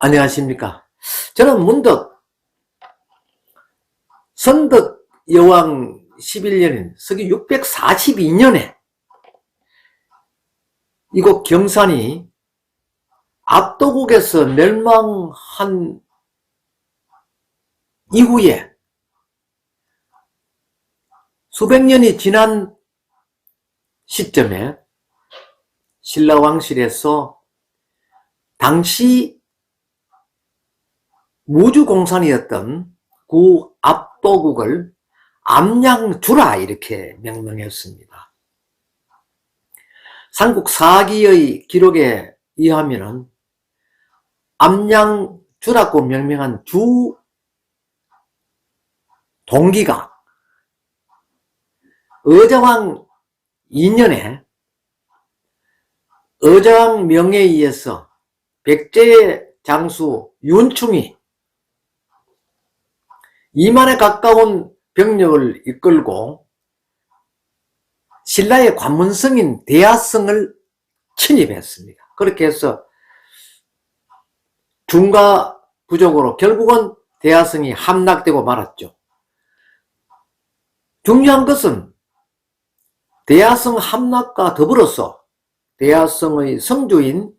안녕하십니까. 저는 문득 선덕 여왕 11년인 서기 642년에 이곳 경산이 압도국에서 멸망한 이후에 수백 년이 지난 시점에 신라왕실에서 당시 무주공산이었던 구 압도국을 암양주라 이렇게 명명했습니다. 삼국 사기의 기록에 의하면 암양주라고 명명한 주 동기가 의자왕 2년에 의자왕 명에 의해서 백제의 장수 윤충이 2만에 가까운 병력을 이끌고 신라의 관문성인 대하성을 침입했습니다. 그렇게 해서 중가 부족으로 결국은 대하성이 함락되고 말았죠. 중요한 것은 대하성 함락과 더불어서 대하성의 성주인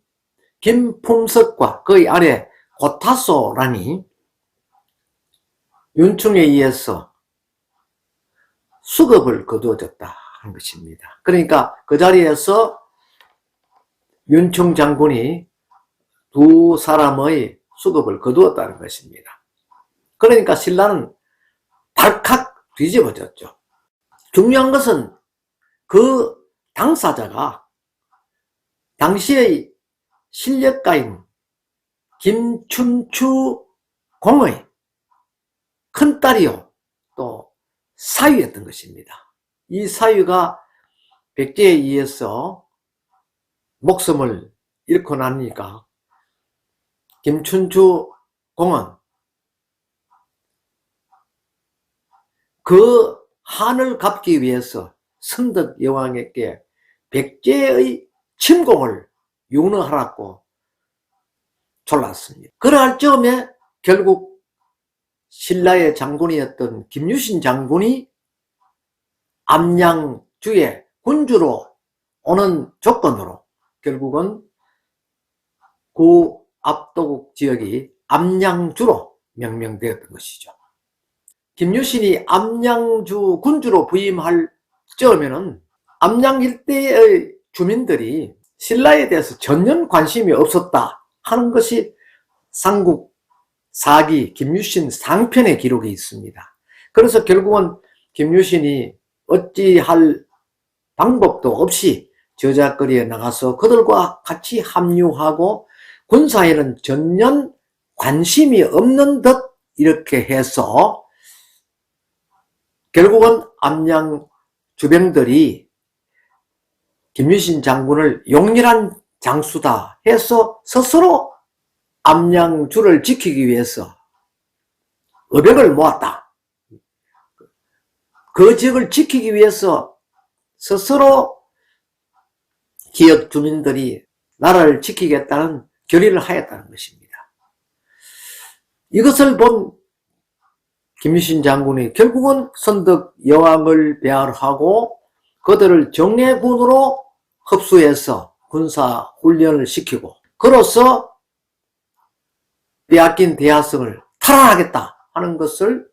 김품석과 그의 아래 고타소란이 윤충에 의해서 수급을 거두어졌다 하는 것입니다. 그러니까 그 자리에서 윤충 장군이 두 사람의 수급을 거두었다는 것입니다. 그러니까 신라는 발칵 뒤집어졌죠. 중요한 것은 그 당사자가 당시의 실력가인 김춘추 공의 큰딸이요 또 사위였던 것입니다. 이 사위가 백제에 의해서 목숨을 잃고 나니까 김춘추 공은 그 한을 갚기 위해서 선덕 여왕에게 백제의 침공을 용서하라고 졸랐습니다. 그러할 즈음에 결국 신라의 장군이었던 김유신 장군이 암양주의 군주로 오는 조건으로 결국은 구 압도국 지역이 암양주로 명명되었던 것이죠. 김유신이 암양주 군주로 부임할 즈음에는 암양 일대의 주민들이 신라에 대해서 전혀 관심이 없었다 하는 것이 삼국 사기 김유신 상편의 기록이 있습니다. 그래서 결국은 김유신이 어찌할 방법도 없이 저작거리에 나가서 그들과 같이 합류하고 군사에는 전혀 관심이 없는 듯 이렇게 해서 결국은 암양 주병들이 김유신 장군을 용렬한 장수다 해서 스스로 암양주를 지키기 위해서 의병을 모았다. 그 지역을 지키기 위해서 스스로 지역 주민들이 나라를 지키겠다는 결의를 하였다는 것입니다. 이것을 본 김유신 장군이 결국은 선덕 여왕을 배알하고 그들을 정예군으로 흡수해서 군사 훈련을 시키고 그로써 빼앗긴 대하성을 탈환하겠다 하는 것을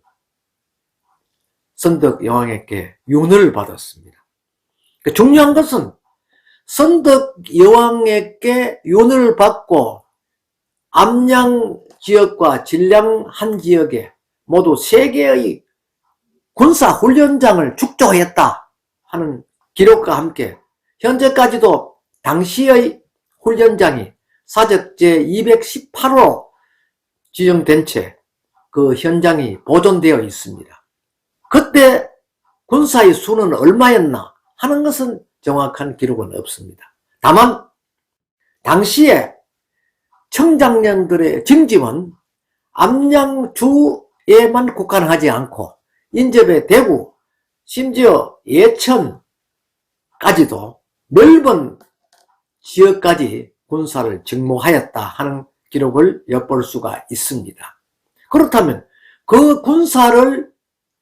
선덕 여왕에게 윤을 받았습니다. 중요한 것은 선덕 여왕에게 윤을 받고 암양 지역과 진량 한 지역에 모두 3개의 군사 훈련장을 축조했다 하는 기록과 함께 현재까지도 당시의 훈련장이 사적 제218호로 지정된 채 그 현장이 보존되어 있습니다. 그때 군사의 수는 얼마였나 하는 것은 정확한 기록은 없습니다. 다만 당시에 청장년들의 징집은 암양주에만 국한하지 않고 인접의 대구, 심지어 예천까지도 넓은 지역까지 군사를 직무하였다 하는 기록을 엿볼 수가 있습니다. 그렇다면 그 군사를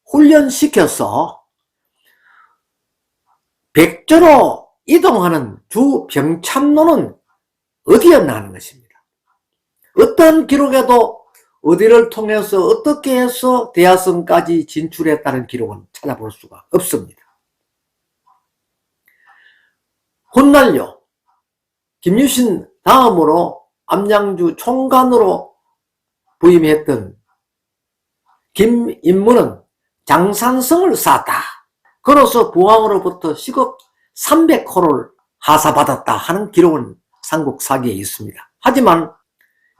훈련시켜서 백조로 이동하는 주 병참로는 어디였나 하는 것입니다. 어떠한 기록에도 어디를 통해서 어떻게 해서 대하성까지 진출했다는 기록은 찾아볼 수가 없습니다. 훗날요, 김유신 다음으로 암양주 총관으로 부임했던 김인무는 장산성을 쌓았다. 그로서 부왕으로부터 시급 300호를 하사받았다 하는 기록은 삼국사기에 있습니다. 하지만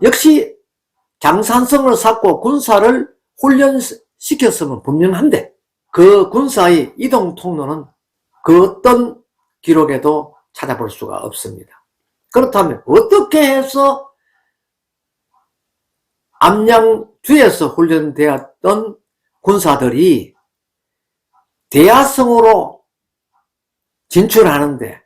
역시 장산성을 쌓고 군사를 훈련시켰으면 분명한데 그 군사의 이동 통로는 그 어떤 기록에도 찾아볼 수가 없습니다. 그렇다면 어떻게 해서 암양주에서 훈련되었던 군사들이 대하성으로 진출하는데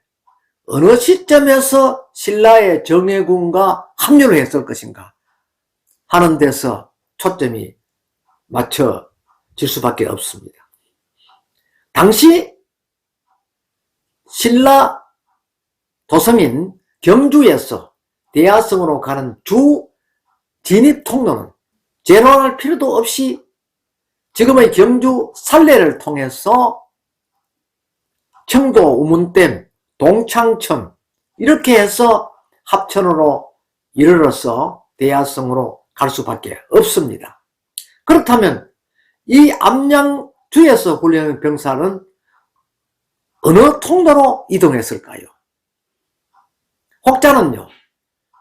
어느 시점에서 신라의 정예군과 합류를 했을 것인가 하는 데서 초점이 맞춰질 수밖에 없습니다. 당시 신라 도성인 경주에서 대하성으로 가는 주 진입 통로는 재론할 필요도 없이 지금의 경주 산례를 통해서 청도 우문댐, 동창천 이렇게 해서 합천으로 이르러서 대하성으로 갈 수밖에 없습니다. 그렇다면 이 암양주에서 훈련한 병사는 어느 통로로 이동했을까요? 혹자는요,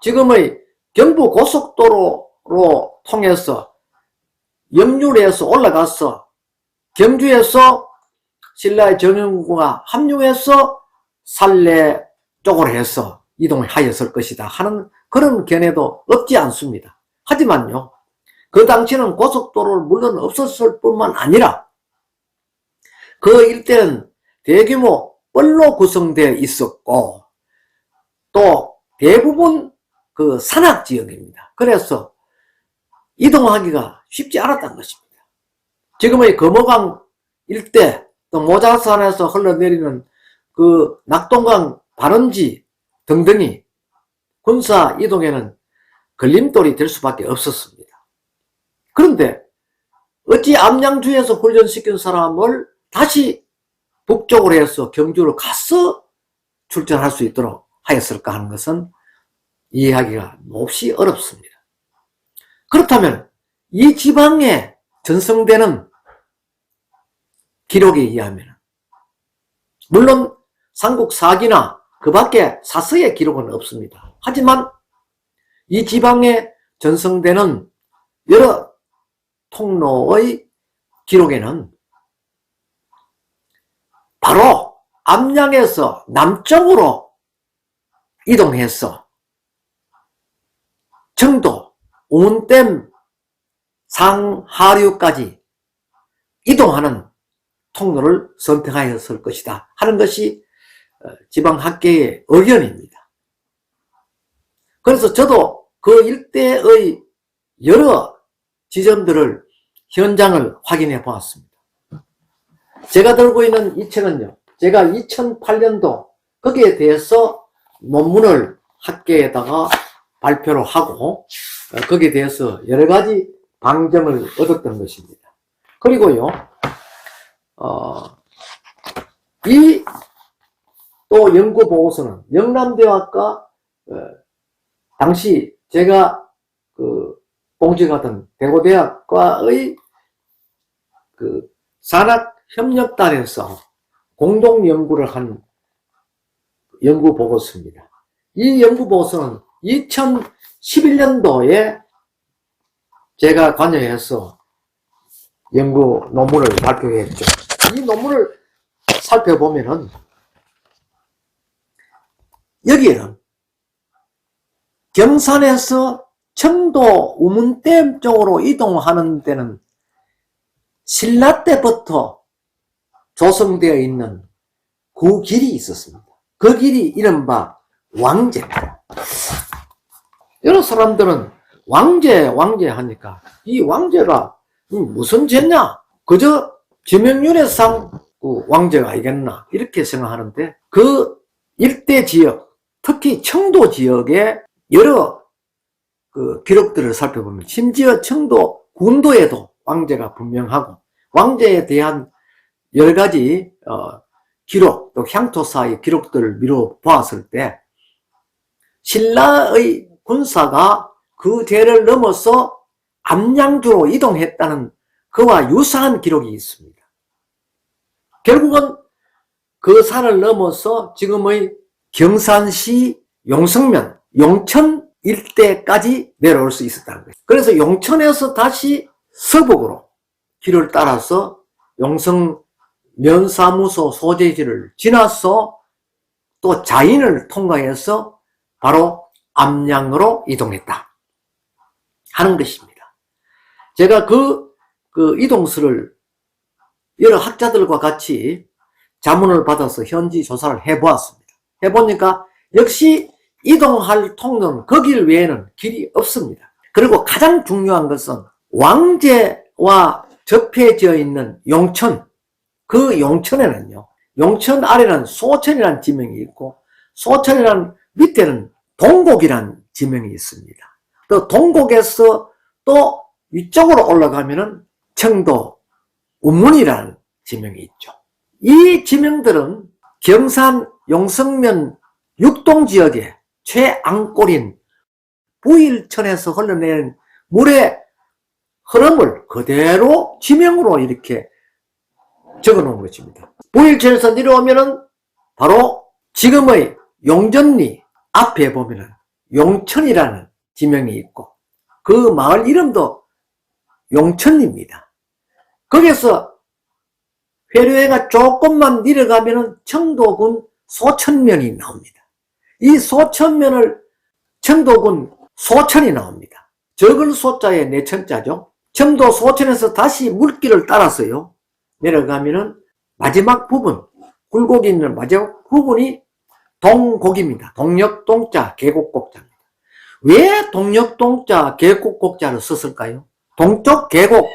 지금의 경부 고속도로로 통해서 영률에서 올라가서 경주에서 신라의 정예군과 합류해서 산례 쪽으로 해서 이동을 하였을 것이다 하는 그런 견해도 없지 않습니다. 하지만요, 그 당시는 고속도로를 물론 없었을 뿐만 아니라 그 일대는 대규모 뻘로 구성되어 있었고 또 대부분 그 산악지역입니다. 그래서 이동하기가 쉽지 않았던 것입니다. 지금의 금호강 일대 또 모자산에서 흘러내리는 그 낙동강 발원지 등등이 군사 이동에는 걸림돌이 될 수밖에 없었습니다. 그런데 어찌 암양주에서 훈련시킨 사람을 다시 북쪽으로 해서 경주로 가서 출전할 수 있도록 하였을까 하는 것은 이해하기가 몹시 어렵습니다. 그렇다면 이 지방에 전성되는 기록에 의하면 물론 삼국사기나 그 밖에 사서의 기록은 없습니다. 하지만 이 지방에 전성되는 여러 통로의 기록에는 바로 암양에서 남쪽으로 이동해서 청도, 우문댐 상하류까지 이동하는 통로를 선택하였을 것이다 하는 것이 지방학계의 의견입니다. 그래서 저도 그 일대의 여러 지점들을 현장을 확인해 보았습니다. 제가 들고 있는 이 책은요, 제가 2008년도 거기에 대해서 논문을 학계에다가 발표를 하고 거기에 대해서 여러 가지 방점을 얻었던 것입니다. 그리고요, 이 또 연구보고서는 영남대학과 당시 제가 공직하던 대고대학과의 산학협력단에서 공동연구를 한 연구보고서입니다. 이 연구보고서는 2011년도에 제가 관여해서 연구 논문을 발표했죠. 이 논문을 살펴보면은 여기에는 경산에서 청도 우문댐 쪽으로 이동하는 데는 신라 때부터 조성되어 있는 그 길이 있었습니다. 그 길이 이른바 왕제입니다. 여러 사람들은 왕제 하니까 이 왕제가 무슨 죄냐? 그저 지명률의상 왕제가 아니겠나 이렇게 생각하는데 그 일대 지역, 특히 청도 지역의 여러 그 기록들을 살펴보면 심지어 청도 군도에도 왕제가 분명하고 왕제에 대한 여러 가지 기록, 또 향토사의 기록들을 미루어 보았을 때 신라의 군사가 그 제를 넘어서 암양주로 이동했다는 그와 유사한 기록이 있습니다. 결국은 그 산을 넘어서 지금의 경산시 용성면, 용천 일대까지 내려올 수 있었다는 거예요. 그래서 용천에서 다시 서북으로 길을 따라서 용성 면사무소 소재지를 지나서 또 자인을 통과해서 바로 암양으로 이동했다 하는 것입니다. 제가 그 이동수를 여러 학자들과 같이 자문을 받아서 현지 조사를 해보았습니다. 해보니까 역시 이동할 통로는 그 길 외에는 길이 없습니다. 그리고 가장 중요한 것은 왕제와 접해져 있는 용천, 그 용천에는요, 용천 아래는 소천이라는 지명이 있고 소천이라는 밑에는 동곡이라는 지명이 있습니다. 또 동곡에서 또 위쪽으로 올라가면은 청도 운문이라는 지명이 있죠. 이 지명들은 경산 용성면 육동지역의 최앙골인 부일천에서 흘러내는 물의 흐름을 그대로 지명으로 이렇게 적어 놓은 것입니다. 부일천에서 내려오면은 바로 지금의 용전리 앞에 보면은 용천이라는 지명이 있고 그 마을 이름도 용천입니다. 거기서 회류회가 조금만 내려가면은 청도군 소천면이 나옵니다. 이 소천면을 청도군 소천이 나옵니다. 적은 소자에 내천자죠. 청도 소천에서 다시 물길을 따라서요 내려가면은 마지막 부분, 굴곡이 있는 마지막 부분이 동곡입니다. 동역동자 계곡곡자입니다. 왜 동역동자 계곡곡자를 썼을까요? 동쪽 계곡,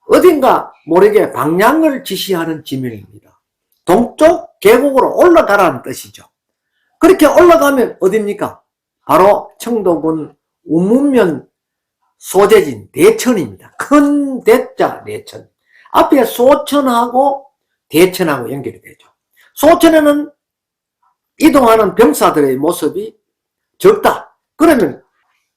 어딘가 모르게 방향을 지시하는 지명입니다. 동쪽 계곡으로 올라가라는 뜻이죠. 그렇게 올라가면 어딥니까? 바로 청도군 우문면 소재진 대천입니다. 큰 대자 대천. 앞에 소천하고 대천하고 연결이 되죠. 소천에는 이동하는 병사들의 모습이 적다. 그러면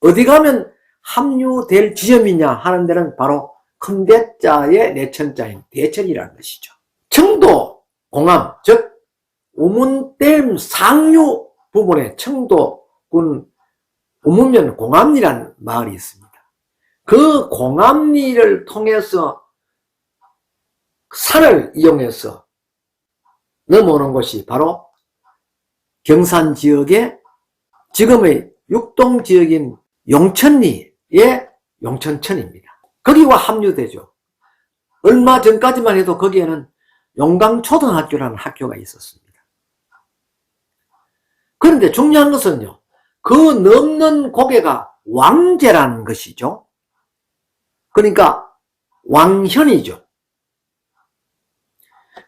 어디 가면 합류될 지점이냐 하는 데는 바로 큰 대자의 내천자인 대천이라는 것이죠. 청도 공암, 즉 우문댐 상류 부분에 청도군 우문면 공암리라는 마을이 있습니다. 그 공암리를 통해서 산을 이용해서 넘어오는 것이 바로 경산 지역의 지금의 육동 지역인 용천리의 용천천입니다. 거기와 합류되죠. 얼마 전까지만 해도 거기에는 용강초등학교라는 학교가 있었습니다. 그런데 중요한 것은요, 그 넘는 고개가 왕제라는 것이죠. 그러니까 왕현이죠.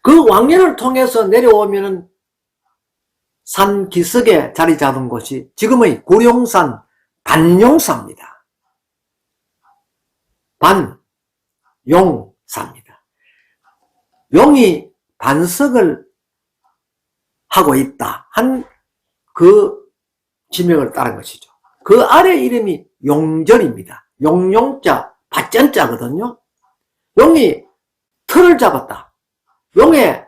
그 왕현을 통해서 내려오면은 산 기슭에 자리 잡은 곳이 지금의 구룡산 반용사입니다. 반용사입니다. 용이 반석을 하고 있다 한 그 지명을 따른 것이죠. 그 아래 이름이 용전입니다. 용용자 밭전자거든요. 용이 틀을 잡았다. 용의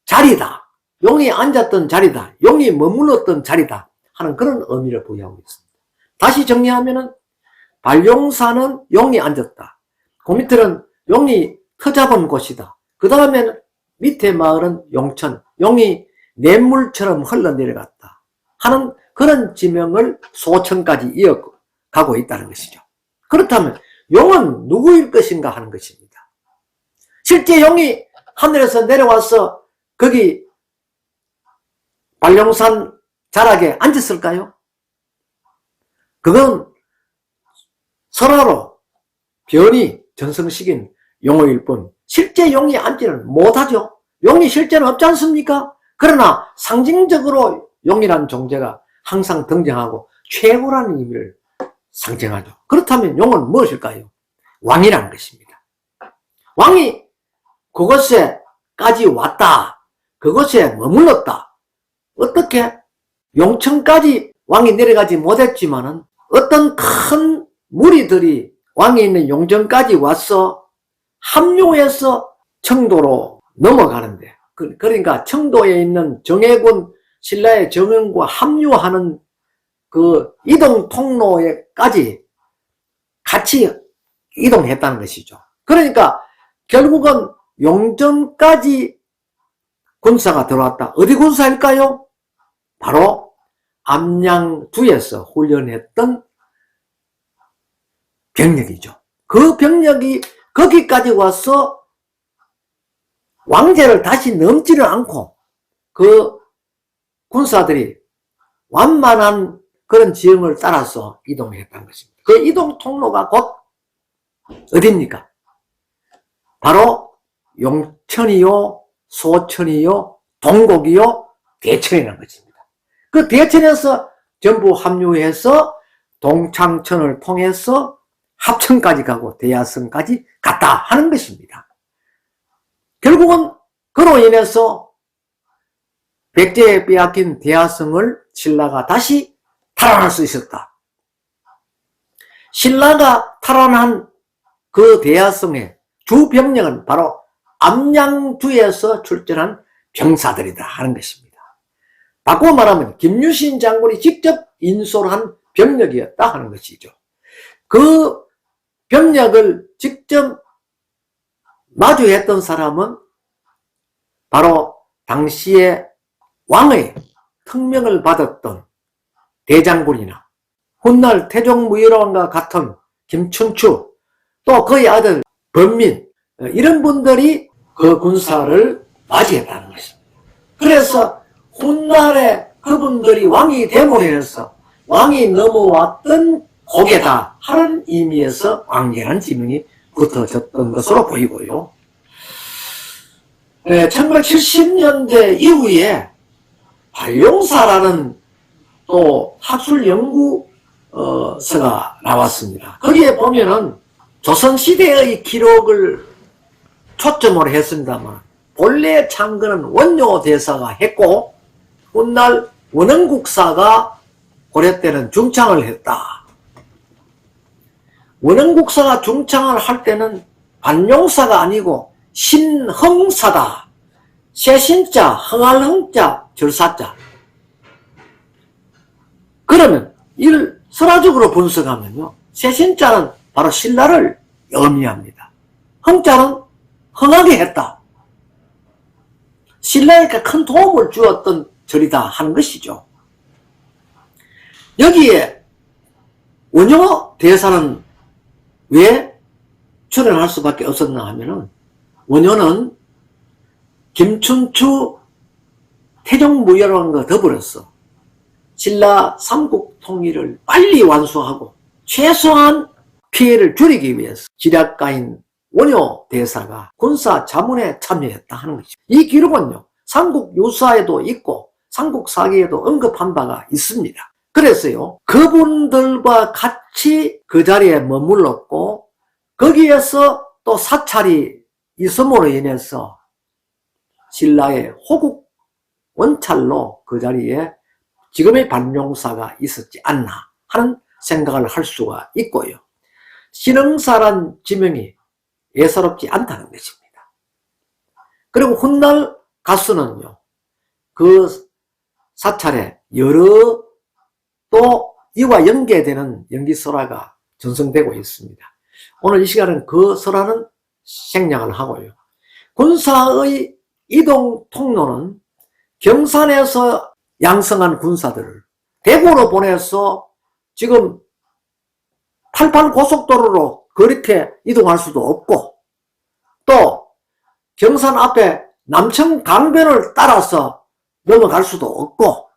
자리다. 용이 앉았던 자리다. 용이 머물렀던 자리다 하는 그런 의미를 부여하고 있습니다. 다시 정리하면은 반용사는 용이 앉았다. 그 밑에는 용이 터 잡은 곳이다. 그 다음에는 밑에 마을은 용천, 용이 냇물처럼 흘러내려갔다 하는 그런 지명을 소천까지 이어가고 있다는 것이죠. 그렇다면 용은 누구일 것인가 하는 것입니다. 실제 용이 하늘에서 내려와서 거기 반룡산 자락에 앉았을까요? 그건 설화로 변이 전성시킨 용어일 뿐 실제 용이 앉지는 못하죠. 용이 실제는 없지 않습니까? 그러나 상징적으로 용이라는 존재가 항상 등장하고 최고라는 의미를 상징하죠. 그렇다면 용은 무엇일까요? 왕이라는 것입니다. 왕이 그곳에까지 왔다. 그곳에 머물렀다. 어떻게? 용천까지 왕이 내려가지 못했지만은 어떤 큰 무리들이 왕이 있는 용천까지 와서 합류해서 청도로 넘어가는데, 그러니까 청도에 있는 정해군 신라의 정원과 합류하는 그 이동 통로에까지 같이 이동했다는 것이죠. 그러니까 결국은 용전까지 군사가 들어왔다. 어디 군사일까요? 바로 암양두에서 훈련했던 병력이죠. 그 병력이 거기까지 와서 왕제를 다시 넘지를 않고 그 군사들이 완만한 그런 지형을 따라서 이동했다는 것입니다. 그 이동 통로가 곧 어디입니까? 바로 용천이요, 소천이요, 동곡이요, 대천이라는 것입니다. 그 대천에서 전부 합류해서 동창천을 통해서 합천까지 가고 대야성까지 갔다 하는 것입니다. 결국은 그로 인해서 백제에 빼앗긴 대야성을 신라가 다시 탈환할 수 있었다. 신라가 탈환한 그 대야성의 주 병력은 바로 암양주에서 출전한 병사들이다 하는 것입니다. 바꾸어 말하면 김유신 장군이 직접 인솔한 병력이었다 하는 것이죠. 그 병력을 직접 마주했던 사람은 바로 당시에 왕의 특명을 받았던 대장군이나 훗날 태종무일왕과 같은 김춘추, 또 그의 아들 범민, 이런 분들이 그 군사를 맞이했다는 것입니다. 그래서 훗날에 그분들이 왕이 됨으로 해서 왕이 넘어왔던 고개다 하는 의미에서 왕계라는 지명이 붙어졌던 것으로 보이고요. 1970년대 이후에 발용사라는 또 학술 연구서가 나왔습니다. 거기에 보면은 조선시대의 기록을 초점으로 했습니다만 본래 창건은 원효대사가 했고 훗날 원흥국사가 고려 때는 중창을 했다. 원흥국사가 중창을 할 때는 관용사가 아니고 신흥사다. 세신자, 흥할흥자, 절사자. 그러면 이를 설화적으로 분석하면요, 세신자는 바로 신라를 의미합니다. 흥자는 흥하게 했다. 신라에게 큰 도움을 주었던 절이다 하는 것이죠. 여기에 원효 대사는 왜 출연할 수밖에 없었나 하면은, 원효는 김춘추 태종무열왕과 더불어서 신라 삼국 통일을 빨리 완수하고 최소한 피해를 줄이기 위해서 지략가인 원효 대사가 군사 자문에 참여했다 하는 것이죠. 이 기록은요, 삼국 유사에도 있고 삼국사기에도 언급한 바가 있습니다. 그래서요, 그분들과 같이 그 자리에 머물렀고 거기에서 또 사찰이 있음으로 인해서 신라의 호국 원찰로 그 자리에 지금의 반용사가 있었지 않나 하는 생각을 할 수가 있고요. 신흥사란 지명이 예사롭지 않다는 것입니다. 그리고 훗날 가수는요, 그 사찰에 여러 또 이와 연계되는 연기설화가 전성되고 있습니다. 오늘 이 시간은 그 설화는 생략을 하고요. 군사의 이동 통로는 경산에서 양성한 군사들을 대구로 보내서 지금 88고속도로로 그렇게 이동할 수도 없고, 또 경산 앞에 남청 강변을 따라서 넘어갈 수도 없고,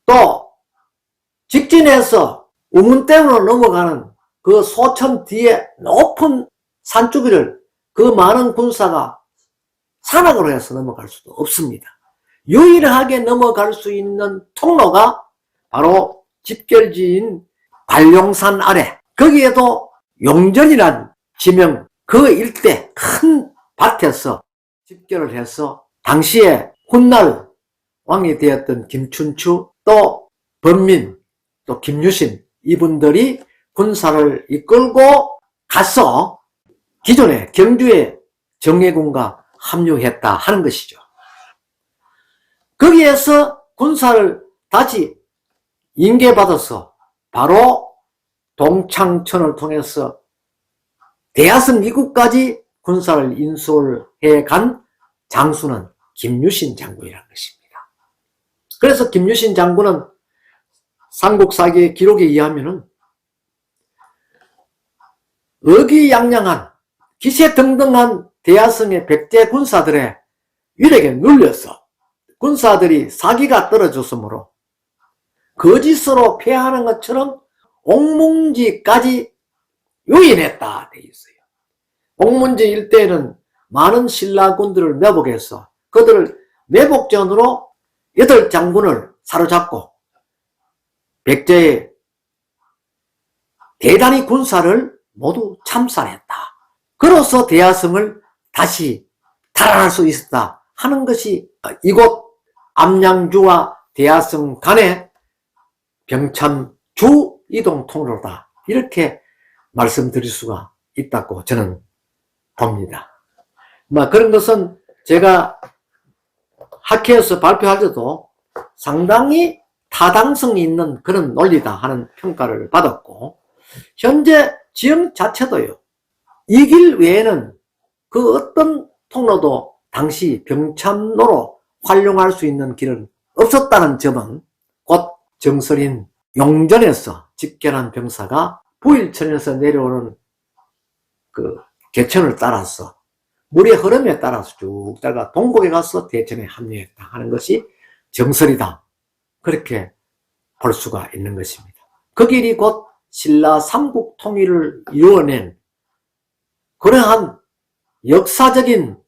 또 직진해서 우문댐으로 넘어가는 그 소천 뒤에 높은 산주기를 그 많은 군사가 산악으로 해서 넘어갈 수도 없습니다. 유일하게 넘어갈 수 있는 통로가 바로 집결지인 관룡산 아래, 거기에도 용전이란 지명, 그 일대 큰 밭에서 집결을 해서 당시에 훗날 왕이 되었던 김춘추, 또 범민, 또 김유신, 이분들이 군사를 이끌고 가서 기존의 경주의 정예군과 합류했다 하는 것이죠. 거기에서 군사를 다시 인계받아서 바로 동창천을 통해서 대야성 입구까지 군사를 인솔해 간 장수는 김유신 장군이라는 것입니다. 그래서 김유신 장군은 삼국사기의 기록에 의하면은 의기양양한 기세등등한 대야성의 백제 군사들의 위력에 눌려서 군사들이 사기가 떨어졌으므로 거짓으로 패하는 것처럼 옥문지까지 유인했다 돼 있어요. 옥문지 일대에는 많은 신라군들을 매복해서 그들을 매복전으로 8장군을 사로잡고 백제의 대단히 군사를 모두 참살했다. 그로써 대야성을 다시 탈환할 수 있었다 하는 것이 이곳 암양주와 대야성 간의 병참-주 이동 통로다, 이렇게 말씀드릴 수가 있다고 저는 봅니다. 그런 것은 제가 학회에서 발표할 때도 상당히 타당성이 있는 그런 논리다 하는 평가를 받았고, 현재 지형 자체도요, 이 길 외에는 그 어떤 통로도 당시 병참로로 활용할 수 있는 길은 없었다는 점은 곧 정설인 용전에서 집결한 병사가 부일천에서 내려오는 그 개천을 따라서 물의 흐름에 따라서 쭉 따라가 동국에 가서 대천에 합류했다 하는 것이 정설이다, 그렇게 볼 수가 있는 것입니다. 그 길이 곧 신라 삼국 통일을 이루어낸 그러한 역사적인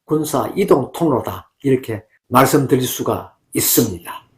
군사 이동 통로다, 이렇게 말씀드릴 수가 있습니다.